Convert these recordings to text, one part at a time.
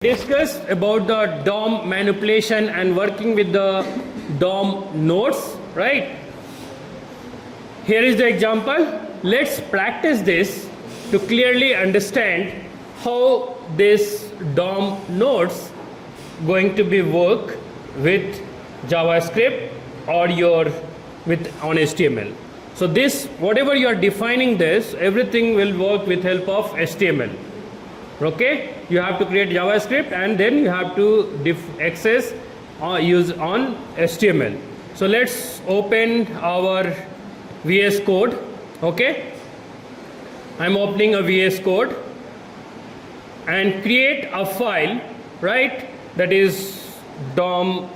Discussed about the DOM manipulation and working with the DOM nodes, right? Here is the example. Let's practice this to clearly understand how this DOM nodes going to be work with JavaScript or on HTML. So this, whatever you are defining this, everything will work with help of HTML. Okay, you have to create JavaScript and then you have to access or use on HTML. So let's open our VS Code. Okay, I'm opening a VS Code and create a file, right? That is DOM.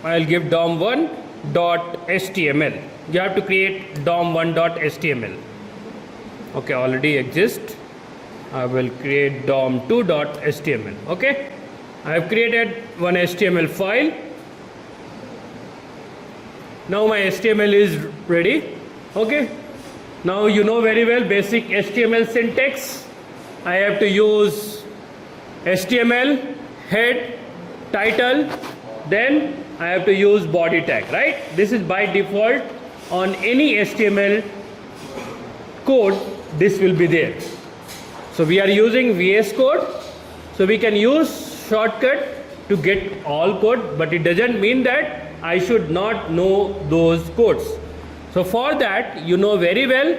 I'll give DOM1.html. You have to create DOM1.html. Okay, already exists. I will create DOM2.html. Okay, I have created one HTML file. Now my HTML is ready. Okay, now you know very well basic HTML syntax. I have to use HTML, head, title, then I have to use body tag, right? This is by default on any HTML code, this will be there. So we are using VS Code, so we can use shortcut to get all code, but it doesn't mean that I should not know those codes. So for that, you know very well,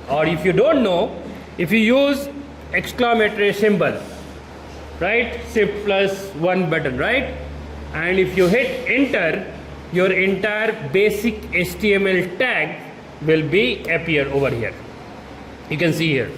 or if you don't know, if you use exclamatory symbol, right, shift +1 button, right, and if you hit enter, your entire basic HTML tag will be appear over here. You can see here,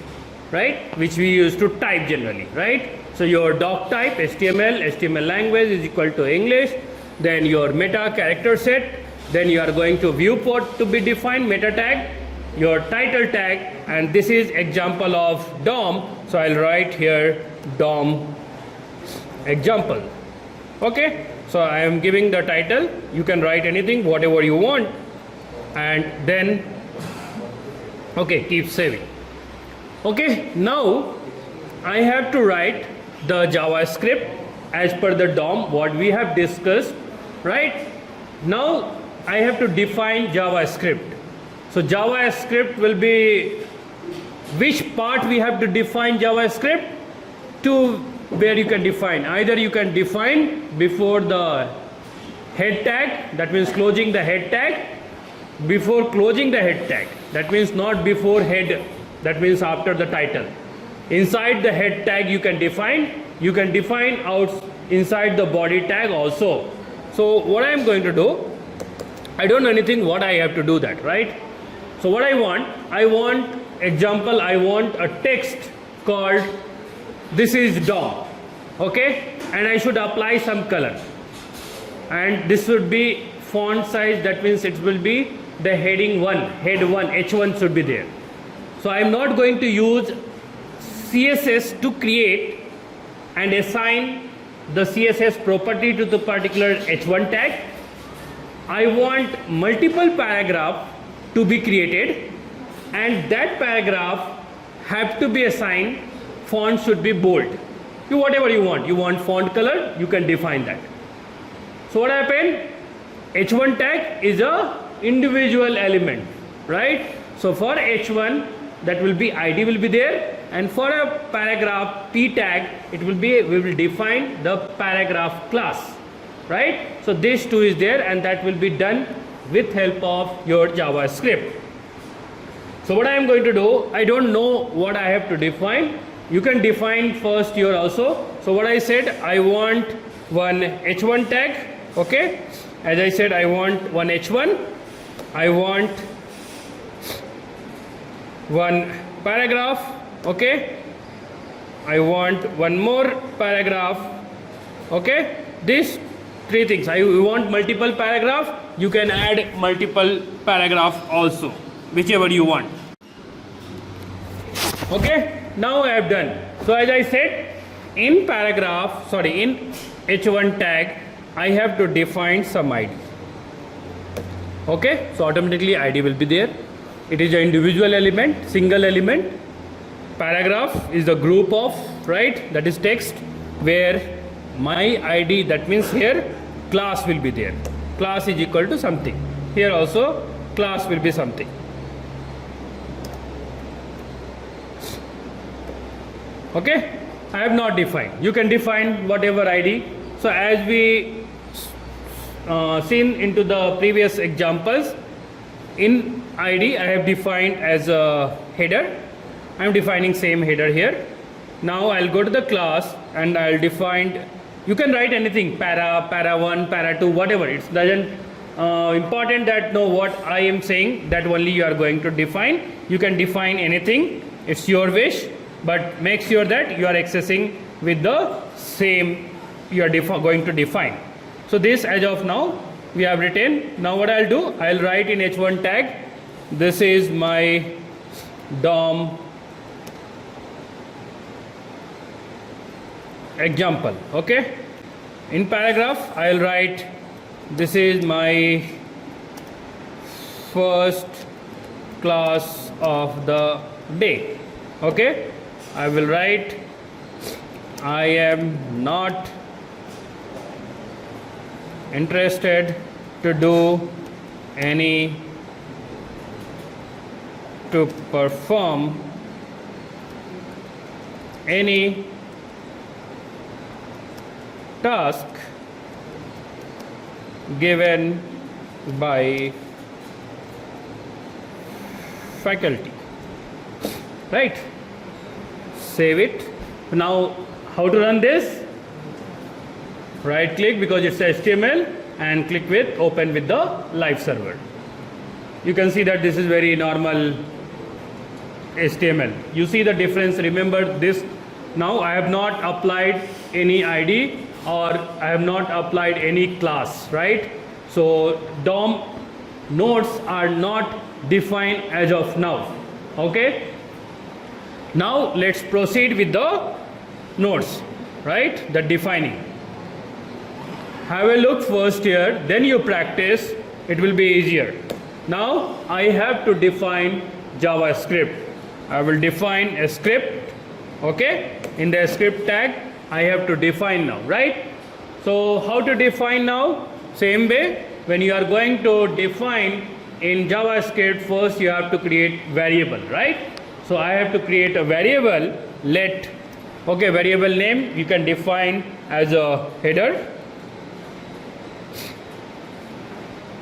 right, which we use to type generally, right? So your doc type HTML language is equal to English, then your meta character set, then you are going to viewport to be defined, meta tag, your title tag, and this is example of DOM, so I'll write here DOM example. Okay, so I am giving the title, you can write anything whatever you want, and then okay, keep saving. Okay, now I have to write the JavaScript as per the DOM what we have discussed, right? Now I have to define JavaScript. So JavaScript will be, which part we have to define JavaScript? To where you can define, either you can define before the head tag, that means closing the head tag, before closing the head tag, that means not before head, that means after the title. Inside the head tag you can define out inside the body tag also. So what I am going to do, I don't know anything what I have to do that, right? So what I want example, I want a text called this is DOM, okay, and I should apply some color, and this should be font size, that means it will be the heading 1, head 1, H1 should be there. So I am not going to use CSS to create and assign the CSS property to the particular H1 tag. I want multiple paragraph to be created, and that paragraph have to be assigned, font should be bold. You whatever you want font color, you can define that. So what happened? H1 tag is a individual element, right? So for H1, that will be ID will be there, and for a paragraph P tag, it will be, we will define the paragraph class, right? So this two is there, and that will be done with help of your JavaScript. So what I am going to do, I don't know what I have to define. You can define first here also. So what I said, I want one H1 tag, okay? As I said, I want one H1. I want one paragraph, okay? I want one more paragraph, okay? These three things. I want multiple paragraph. You can add multiple paragraph also, whichever you want. Okay, now I have done. So as I said, in H1 tag, I have to define some ID. Okay, so automatically ID will be there. It is an individual element, single element. Paragraph is the group of, right, that is text, where my id, that means here class will be there. Class is equal to something. Here also class will be something. Okay, I have not defined. You can define whatever id. So as we seen into the previous examples, in id I have defined as a header. I am defining same header here. Now I'll go to the class and I'll define. You can write anything, para 1, para 2, whatever. It doesn't important that know what I am saying, that only you are going to define. You can define anything, it's your wish, but make sure that you are accessing with the same you are going to define. So this as of now we have written. Now what I'll do, I'll write in h1 tag, this is my DOM example. Okay, in paragraph I'll write, this is my first class of the day. Okay, I will write, I am not interested to do any, to perform any task given by faculty. Right, save it. Now how to run this? Right click, because it's HTML, and click with open with the live server. You can see that this is very normal HTML. You see the difference. Remember this, now I have not applied any ID or I have not applied any class, right? So DOM nodes are not defined as of now. Okay, now let's proceed with the nodes, right? The defining. Have a look first here, then you practice, it will be easier. Now I have to define JavaScript. I will define a script. Okay, in the script tag I have to define now, right? So how to define now? Same way, when you are going to define in JavaScript, first you have to create variable, right? So I have to create a variable, let, okay, variable name you can define as a header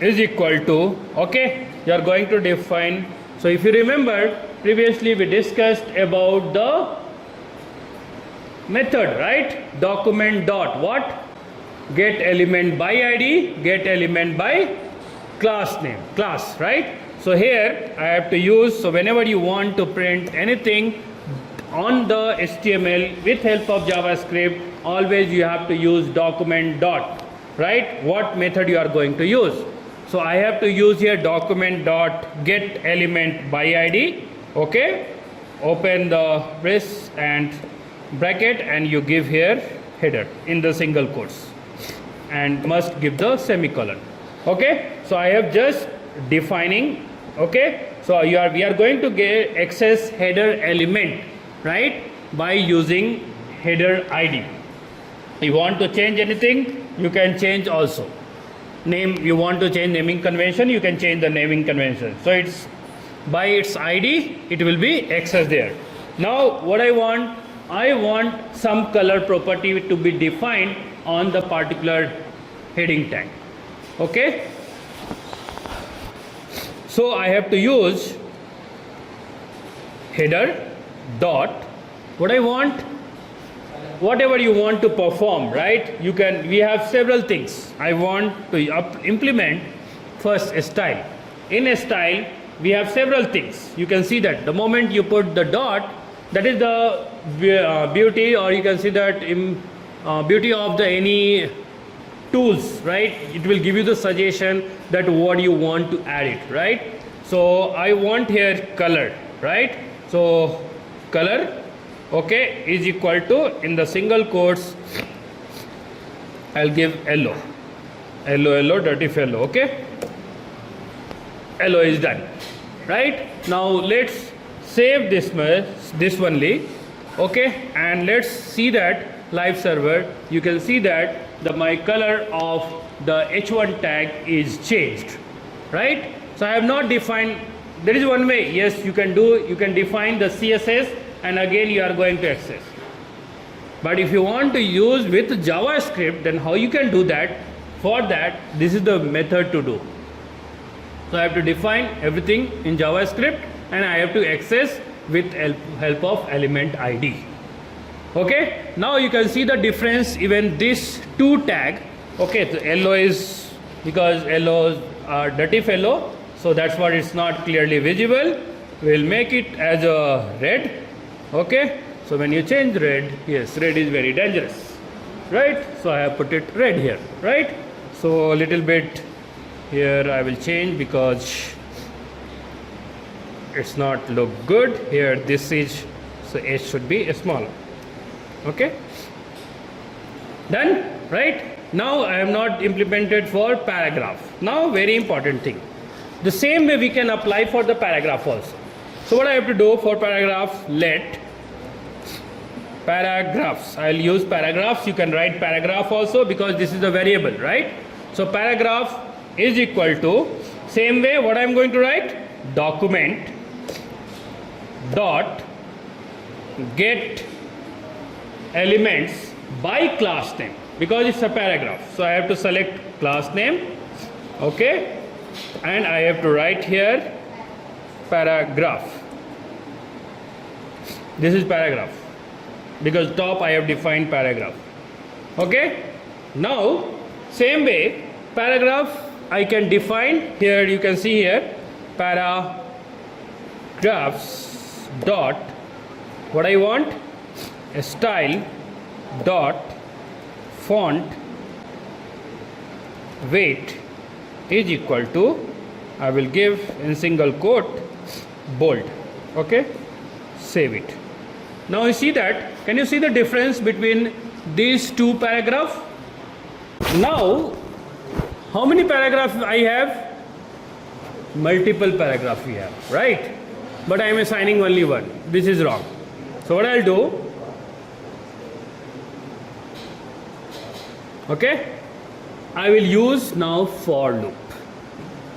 is equal to, okay, you are going to define. So if you remember, previously we discussed about the method, right? Document dot what? Get element by id, get element by class name, class, right? So here I have to use, so whenever you want to print anything on the HTML with help of JavaScript, always you have to use document dot, right? What method you are going to use? So I have to use here document dot get element by id. Okay, open the brace and bracket and you give here header in the single quotes and must give the semicolon. Okay, so I have just defining. Okay, so we are going to get access header element, right, by using header id. You want to change anything, you can change also. Name, you want to change naming convention, you can change the naming convention. So it's by its id it will be accessed there. Now what I want some color property to be defined on the particular heading tag. Okay, so I have to use header dot what I want, whatever you want to perform, right? You can, we have several things. I want to implement first a style. In a style we have several things. You can see that the moment you put the dot, that is the beauty, or you can see that beauty of the any tools, right? It will give you the suggestion that what you want to add it, right? So I want here color, right? So color, okay, is equal to, in the single quotes I'll give yellow, dirty fellow. Okay, yellow is done, right? Now let's save this only. Okay, and let's see that live server, you can see that my color of the h1 tag is changed, right? So I have not defined. There is one way, yes, you can define the CSS and again you are going to access. But if you want to use with JavaScript, then how you can do that? For that, this is the method to do. So I have to define everything in JavaScript and I have to access with help of element ID. Okay, now you can see the difference. Even this to tag, okay, so yellow is because yellows are dirty fellow, so that's what it's not clearly visible. We'll make it as a red. Okay, so when you change red, yes, red is very dangerous, right? So I have put it red here, right? So a little bit here I will change because it's not look good here. This is, so h should be small. Okay, done, right? Now I have not implemented for paragraph. Now very important thing, the same way we can apply for the paragraph also. So what I have to do for paragraph, let paragraphs, I'll use paragraphs. You can write paragraph also because this is a variable, right? So paragraph is equal to, same way what I'm going to write, document dot get elements by class name, because it's a paragraph. So I have to select class name, okay, and I have to write here paragraph. This is paragraph because top I have defined paragraph. Okay, now same way paragraph I can define here. You can see here paragraphs dot what I want, a style dot font weight is equal to, I will give in single quote bold. Okay, save it. Now you see that, can you see the difference between these two paragraphs? Now how many paragraphs I have? Multiple paragraphs we have, right? But I am assigning only one. This is wrong. So what I'll do, okay, I will use now for loop.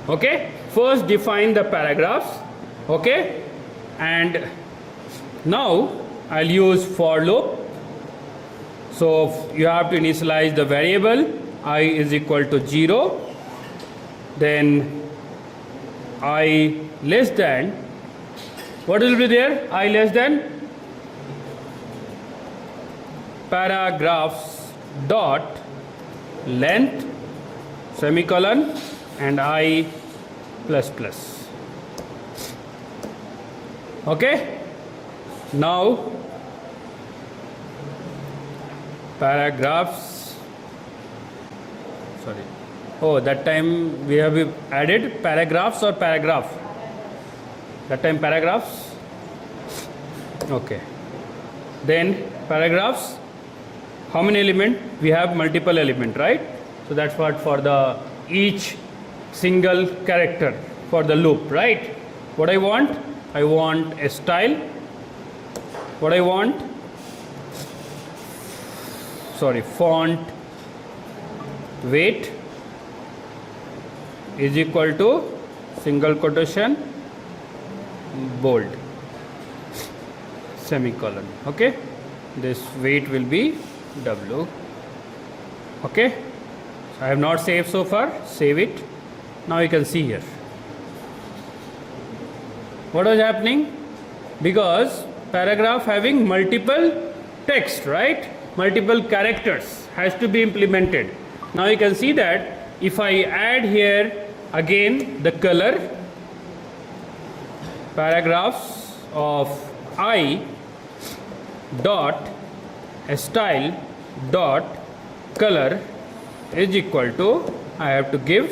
Okay, first define the paragraphs, okay, and now I'll use for loop. So you have to initialize the variable I is equal to 0, then I less than, what will be there? I less than paragraphs dot length semicolon and I plus plus. Okay, now paragraphs, sorry, oh, that time we have added paragraphs or paragraph, that time paragraphs. Okay, then paragraphs, how many element? We have multiple element, right? So that's what for the each single character for the loop, right? What I want a style. What I want, sorry, font weight is equal to single quotation bold semicolon. Okay, this weight will be W. Okay, so I have not saved so far. Save it. Now you can see here what was happening, because paragraph having multiple text, right, multiple characters has to be implemented. Now you can see that if I add here again the color, paragraphs of I dot style dot color is equal to, I have to give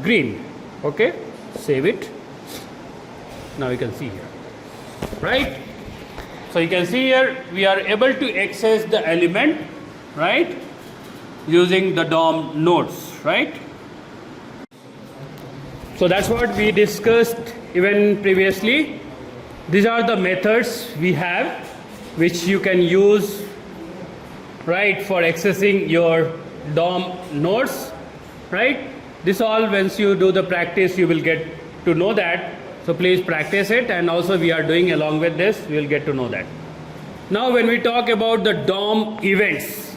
green. Okay, save it. Now you can see here, right? So you can see here we are able to access the element, right, using the DOM nodes, right? So that's what we discussed even previously. These are the methods we have which you can use right, for accessing your DOM nodes, right? This all, once you do the practice, you will get to know that. So please practice it, and also we are doing along with this, we will get to know that. Now when we talk about the DOM events,